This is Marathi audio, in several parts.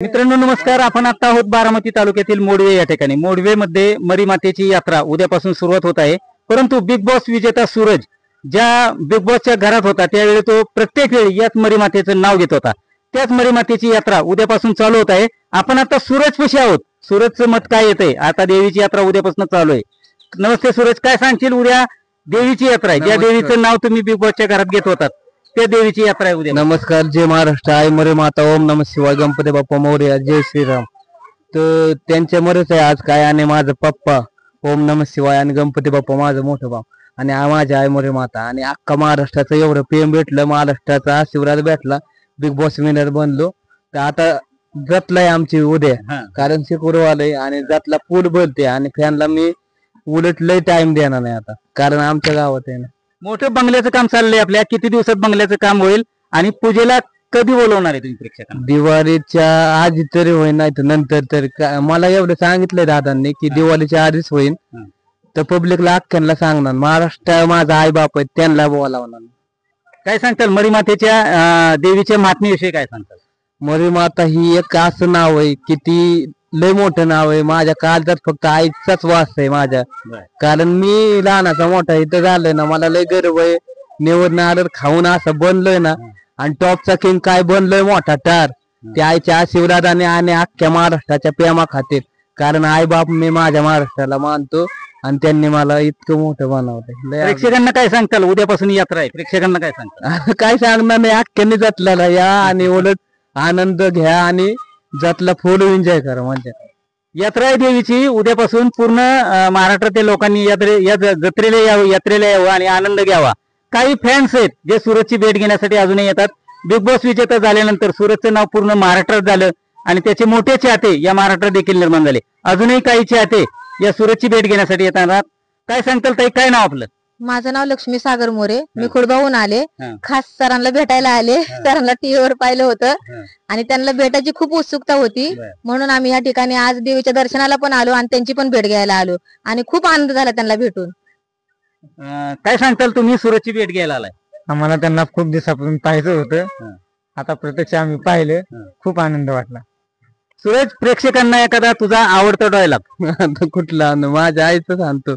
मित्रांनो नमस्कार. आपण आता आहोत बारामती तालुक्यातील मोडवे या ठिकाणी. मोडवे मध्ये मरी मातेची यात्रा उद्यापासून सुरुवात होत आहे. परंतु बिग बॉस विजेता सूरज ज्या बिग बॉसच्या घरात होता त्यावेळी तो प्रत्येक वेळी याच मरी मातेचं नाव घेत होता. त्याच मरी मातेची यात्रा उद्यापासून चालू होत आहे. आपण आता सूरज पशी आहोत. सूरजचं मत काय येतंय? आता देवीची यात्रा उद्यापासून चालू आहे. नमस्ते सूरज, काय सांगशील? उद्या देवीची यात्रा आहे. ज्या देवीचं नाव तुम्ही बिग बॉसच्या घरात घेत होतात त्या देवीची यात्रा आहे उद्या. नमस्कार. जय महाराष्ट्र. आई मरे माता. ओम नमः शिवाय. गणपती बाप्पा मोरया. जय श्रीराम. तर त्यांच्या मरेच आहे आज काय. आणि माझं पप्पा ओम नमः शिवाय आणि गणपती बाप्पा माझं मोठं बाप आणि माझ्या आई मरे माता आणि अख्खा महाराष्ट्राचं एवढं प्रेम भेटलं, महाराष्ट्राचा आशीर्वाद भेटला, बिग बॉस विनर बनलो. तर आता जतलाय आमची उद्या, कारण शिकुरवालय आणि जतला पूल बोलते आणि फॅनला मी उलट लय टाइम देणार नाही आता, कारण आमच्या गावात आहे ना. मोठं बंगल्याचं काम चाललंय आपल्या. किती दिवसात बंगल्याचं काम होईल आणि पूजेला कधी बोलवणार आहे तुम्ही प्रेक्षकांना? दिवाळीच्या आधी तरी होईल, नाही तर नंतर तरी. मला एवढं सांगितलंय दादांनी की दिवाळीच्या आधीच होईल. तर पब्लिकला अख्ख्यांना सांगणार. महाराष्ट्र माझा आई बाप आहे, त्यांना बोलावणार. काय सांगताल मरी मातेच्या देवीच्या महात्म्याविषयी काय सांगताल? मरी माता ही एक असं नाव आहे की ती लय मोठं नाव आहे. माझ्या काळजात फक्त आईचाच वास आहे माझ्या, कारण मी लहानाचा मोठा इथं झालोय ना. मला लय गर्व आहे. निवडणं आलं खाऊन असं बनलोय ना, आणि टॉपचा किंग काय बनलोय मोठा टार, त्या आईच्या आशीर्वादाने आणि अख्ख्या महाराष्ट्राच्या प्रेमा खातीर. कारण आई बाप मी माझ्या महाराष्ट्राला मानतो आणि त्यांनी मला इतकं मोठं बनवलंय. प्रेक्षकांना काय सांगताल? उद्यापासून यात्रा आहे, प्रेक्षकांना काय सांगताल? काय सांगणार नाही, अख्ख्यांनी जतल्याला या आणि उलट आनंद घ्या आणि जतला फुल एन्जॉय करा. म्हणजे यात्रा आहे देवीची उद्यापासून. पूर्ण महाराष्ट्रातील लोकांनी या जत्रेला यावं, यात्रेला यावं आणि आनंद घ्यावा. काही फॅन्स आहेत जे सूरजची भेट घेण्यासाठी अजूनही येतात. बिग बॉस विजेता झाल्यानंतर सूरजचं नाव पूर्ण महाराष्ट्रात झालं आणि त्याचे मोठे चाहते या महाराष्ट्रात देखील निर्माण झाले. अजूनही काही चाहते या सूरजची भेट घेण्यासाठी येतात. काय सांगताल ताई, काय नाव आपलं? माझं नाव लक्ष्मी सागर मोरे. मी खुडबाहून आले. खास सरांना भेटायला आले. सरांना टीव्हीवर पाहिलं होतं आणि त्यांना भेटायची खूप उत्सुकता होती, म्हणून आम्ही या ठिकाणी आज देवीच्या दर्शनाला पण आलो आणि त्यांची पण भेट घ्यायला आलो आणि खूप आनंद झाला त्यांना भेटून. काय सांगताल? तुम्ही सूरजची भेट घ्यायला आलाय. आम्हाला त्यांना खूप दिवसापासून पाहायचं होतं. आता प्रत्यक्ष आम्ही पाहिलं, खूप आनंद वाटला. सूरज, प्रेक्षकांना एखादा तुझा आवडता डायलॉग? कुठला? माझ्या आईचं सांगतो.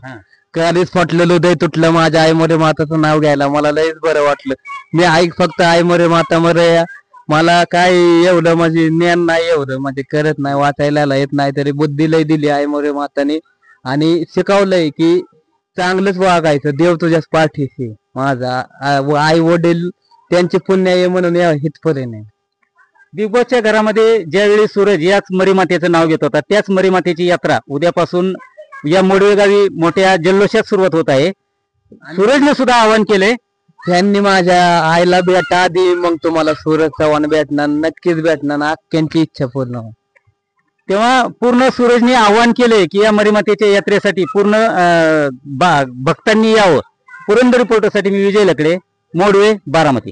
कधीच फाटलेलं उदय तुटलं माझ्या आई मोरे माताचं नाव घ्यायला मला लयच बरं वाटलं. मी ऐक फक्त आई मोरे माता मरे. मला काय एवढं म्हणजे ज्ञान नाही, एवढं म्हणजे करत नाही, वाचायला येत नाही, तरी बुद्धी लय दिली आई मोरे माताने आणि शिकवलंय की चांगलंच वागायचं. देव तुझ्याच पाठीशी. माझा आई वडील त्यांचे पुण्य आहे म्हणून हितपर्यंत. बिग बॉसच्या घरामध्ये ज्यावेळी सूरज याच मरी मातेचं नाव घेत होता, त्याच मरी मातेची यात्रा उद्यापासून या मोडवे गावी मोठ्या जल्लोषात सुरुवात होत आहे. सूरजने सुद्धा आवाहन केलंय, त्यांनी माझ्या आईला भेटा आधी मग तुम्हाला सूरज चव्हाण भेटणार, नक्कीच भेटणार. अख्ख्यांची इच्छा पूर्ण हो. तेव्हा पूर्ण सूरजने आवाहन केलंय की या मरी मातेच्या यात्रेसाठी पूर्ण भक्तांनी यावं. पुरंदर रिपोर्टरसाठी मी विजय लकडे, मोडवे, बारामती.